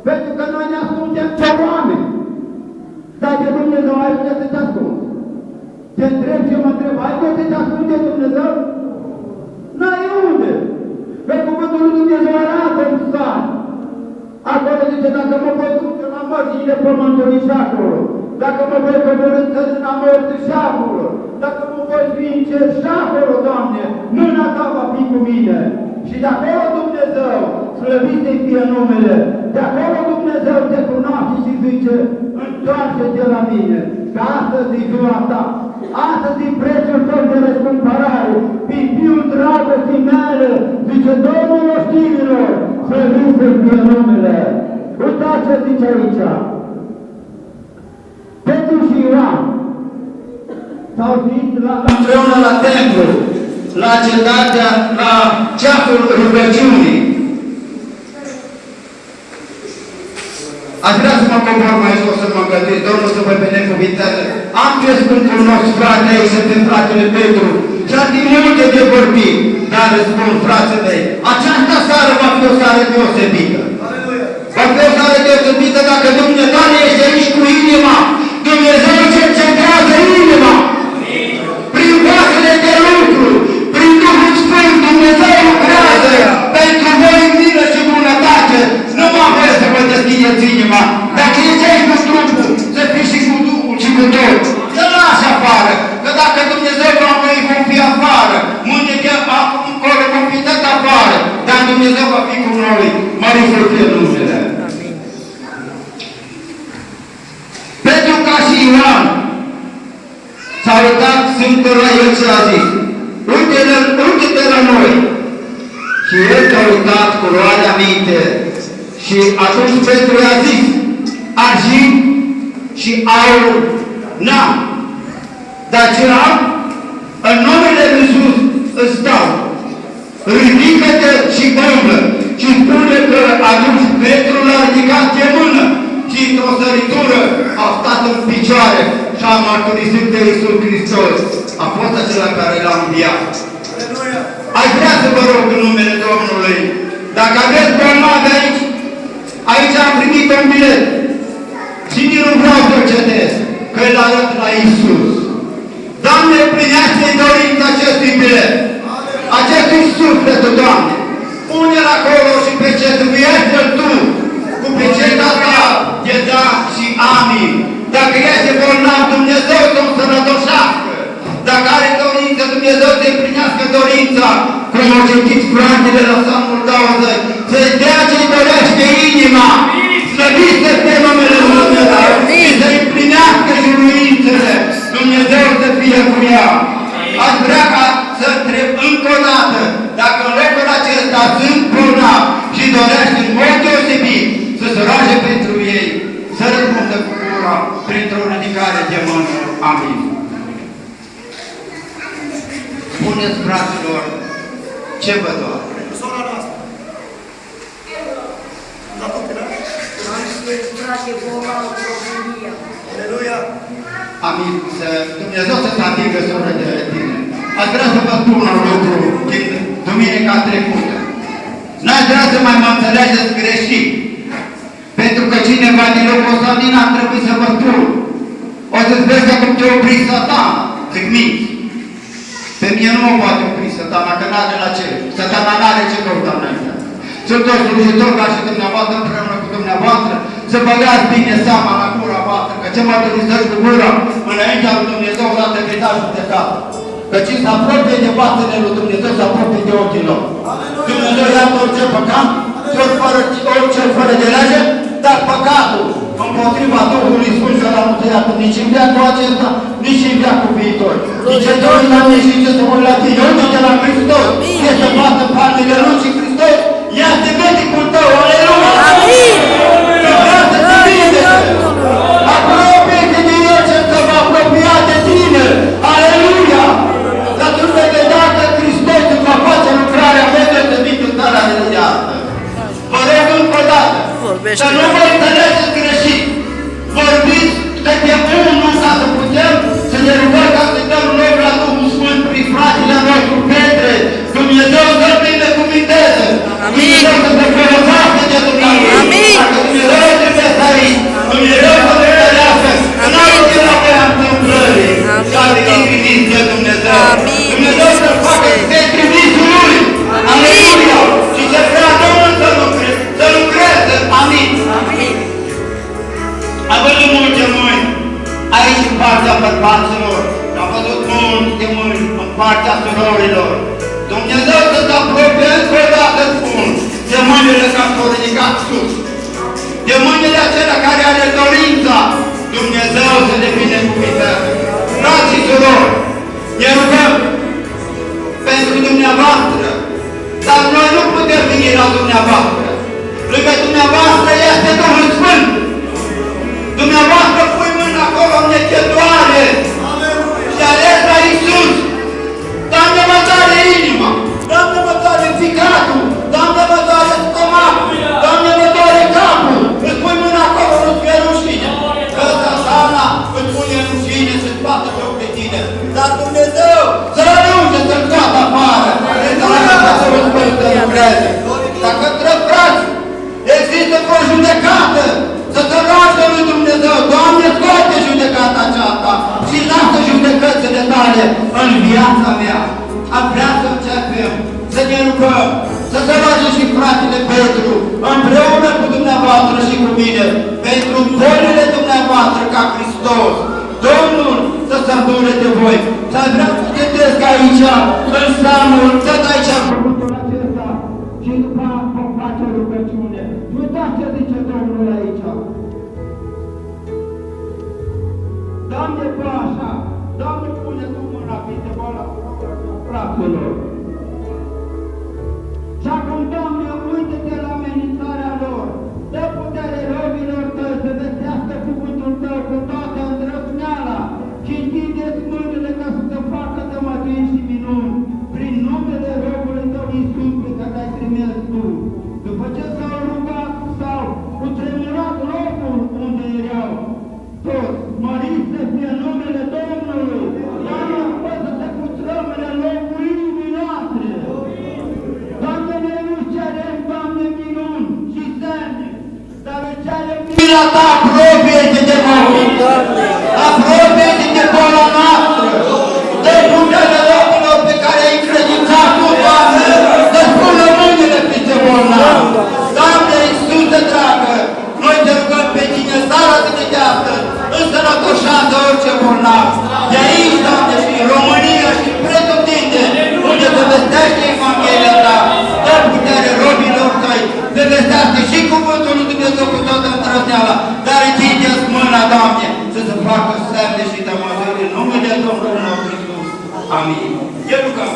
Pentru că noi ne ascundem pe oameni. Dar de Dumnezeu ai unde să te ascunzi? Te întreb și mă întreb, ai unde să te ascunde Dumnezeu? N-ai unde. Pe cuvântul lui Dumnezeu arată în sat. Acolo zice, dacă mă voi duce la mărgile pământului și acolo, dacă mă voi coborî în țărâna morții și acolo, dacă mă voi fi în cer și acolo, Doamne, mâna Ta va fi cu mine. Și de acolo Dumnezeu, slăvit să-i fie numele, de acolo Dumnezeu te cunoaște și zice, întoarce-te la mine, că astăzi e ziua ta, astăzi e prețul tău de răscumpărare, prin Fiul dragostii mele, zice Domnul oștirilor, slăvit să-i fie numele. Uitați ce zice aici. Petru și Ioan s-au zis împreună la templu, la cetatea, la ceasul rugăciunii. Aș vrea să mă cobor mai jos, să mă găduiesc, Domnul să vă binecuvinteze. Am pe Sfântul nostru, frate, aici suntem fratele Petru, și ar fi multe de vorbit, dar răspund, frații mei, această seară va fi o seară deosebită. Va fi o seară deosebită dacă Dumnezeu este aici cu inima, Dumnezeu cercetează inima. Prin vasele de lucru, prin Duhul Sfânt, Dumnezeu lucrează pentru voi în milă și bunătate. Nu mă vreți să vă deschideți inima. Dacă ești aici cu trupul, să fii și cu Duhul și cu tot. Să lași afară, că dacă Dumnezeu la noi vom fi afară, mâine de încolo vom fi tot afară, dar Dumnezeu va fi cu noi. Mărit să fie numele. Pentru ca și Ioan s-a uitat Sfântul la el și a zis, uite-te la noi. Și el s-a uitat cu luarea minte. Și atunci Petru i-a zis, argint și aur n-am, dar ce am, în numele Lui Iisus îți dau. Ridică-te și umblă. Și spune că atunci Petru l-a ridicat de mână și într-o săritură a stat în picioare și a mărturisit de Iisus Hristos. A fost acela care l-a înviat. Aș vrea să vă rog în numele Domnului, dacă aveți bolnavi aici am primit un bilet și nici nu vreau să-l citesc, că îl arăt la Iisus. Doamne, împlinește-i dorința acestui bilet, acestui suflet, Doamne. Pune-l acolo și pecetuiește-l Tu cu peceta Ta de da și amin. Dacă este bolnav, Dumnezeu să-mi sănătoșească. Dacă are dorință, Dumnezeu să împlinească dorința, cum au citit fratele la Psalmul 20, să-i dea ce-i dorește inima, slăvit să fie numele Dumnezeu și să-i împlinească juruințele, Dumnezeu să fie cu ea. Aș vrea ca să întreb încă o dată, dacă în locul acesta sunt bolnavi și dorește în mod deosebit să se roage pentru ei, să răspundă cu gura printr-o ridicare de mână. Amin. Spuneți, fraților, ce vă doare? Amin. Dumnezeu să-ți atingă, soră de tine. Aș vrea să vă spun un lucru din duminica trecută. N-aș vrea să mai mă înțelegeți greșit. Pentru că cineva din locul ăsta din ar trebui să vă spun. O să-ți vezi că cum te opri Satan. Zic minți. Pe mine nu mă poate opri Satana, că n-are la ce. Satana n-are ce căuta înainte. Sunt o slujitor ca și dumneavoastră, împreună cu dumneavoastră, să băgați bine seama la gura voastră, că ce mă mărturisiți cu gura, înaintea lui Dumnezeu, o dată veți da judecată. Că cine se apropie de fațele lui Dumnezeu, se apropie de ochii lor. Dumnezeu iartă orice păcat, orice fără de lege, dar păcatul împotriva Duhului Sfânt să l-am tăiat nici în viacul acesta, nici în viacul viitor. Nici ce doi la mine și ce să mă la tine, uite de la Hristos, este bată în panele lui și Hristos, ia-te medicul tău, aleluia! Amin! Vreau să te vinde! Apropie-te de El ce să vă apropia de tine, aleluia! Dar tu vei vedea că Hristos îți va face lucrarea mea să vii în țara de viață. Vă rog încă o dată, să nu vă înțelegeți greșit. Vorbiți că de unul ca să putem să ne rugăm ca să dăm loc la Duhul Sfânt prin fratele nostru Petre. Dumnezeu să-l binecuvinteze. Dumnezeu să te folosească. dumneavoastră. Lângă dumneavoastră este Duhul Sfânt. Dumneavoastră pui mâna acolo unde te doare și ales la Iisus. Doamne, mă doare inima, Doamne, mă doare ficatul, Doamne, mă doare stomacul, Doamne, mă doare capul. Îți pui mâna acolo, nu-ți fie rușine. Că Satana îți pune rușine să-ți bată joc de tine. Dar Dumnezeu să ajunge să-l scoată afară. Să lăsă să lucreze. Dacă trăprați, există o judecată. Să te roagă lui Dumnezeu, Doamne, scoate judecata aceasta și lasă judecățile tale în viața mea. Am vrea să începem, să ne rugăm, să se roage și fratele Petru, împreună cu dumneavoastră și cu mine, pentru bolile dumneavoastră ca Hristos. Domnul să se îndure de voi. Să vreau să citesc aici, în Psalmul, tot aici am făcut acesta și după vom face o rugăciune. Uitați ce zice Domnul aici. Doamne, cu așa, Doamne, pune tu mâna peste boala fraților. Și acum, Doamne, uite-te la amenințarea lor. Dă putere robilor tăi să vestească cuvântul tău cu toată îndrăzneala și întindeți mâinile ca să te facă tămăduiri și minuni prin numele robului tău Iisus pe care l-ai trimis tu. După ce s-au rugat sau cutremurat locul unde erau toți, măriți să fie numele Domnului. Doamne, fă să se cutremure locul inimii noastre. Doamne, noi nu cerem, Doamne, minuni și semne, dar îi cerem mila ta, apropie-te de noi. Apropie-te de boala noastră. Dă putere locurilor pe care ai încredințat tu, Doamne, să spună mâinile peste bolnavi. Doamne, Iisuse dragă, noi te rugăm pe tine seara de astăzi, însănătoșează orice bolnav. De aici, Doamne, și în România și pretutindeni, unde se vestește Evanghelia ta, dă putere robilor tăi, se vestește și cuvântul lui Dumnezeu cu toată îndrăzneala, dar întindeți mâna, Doamne, să se facă semne și tămăduri în numele Domnului nostru Iisus. Amin. Ne rugăm.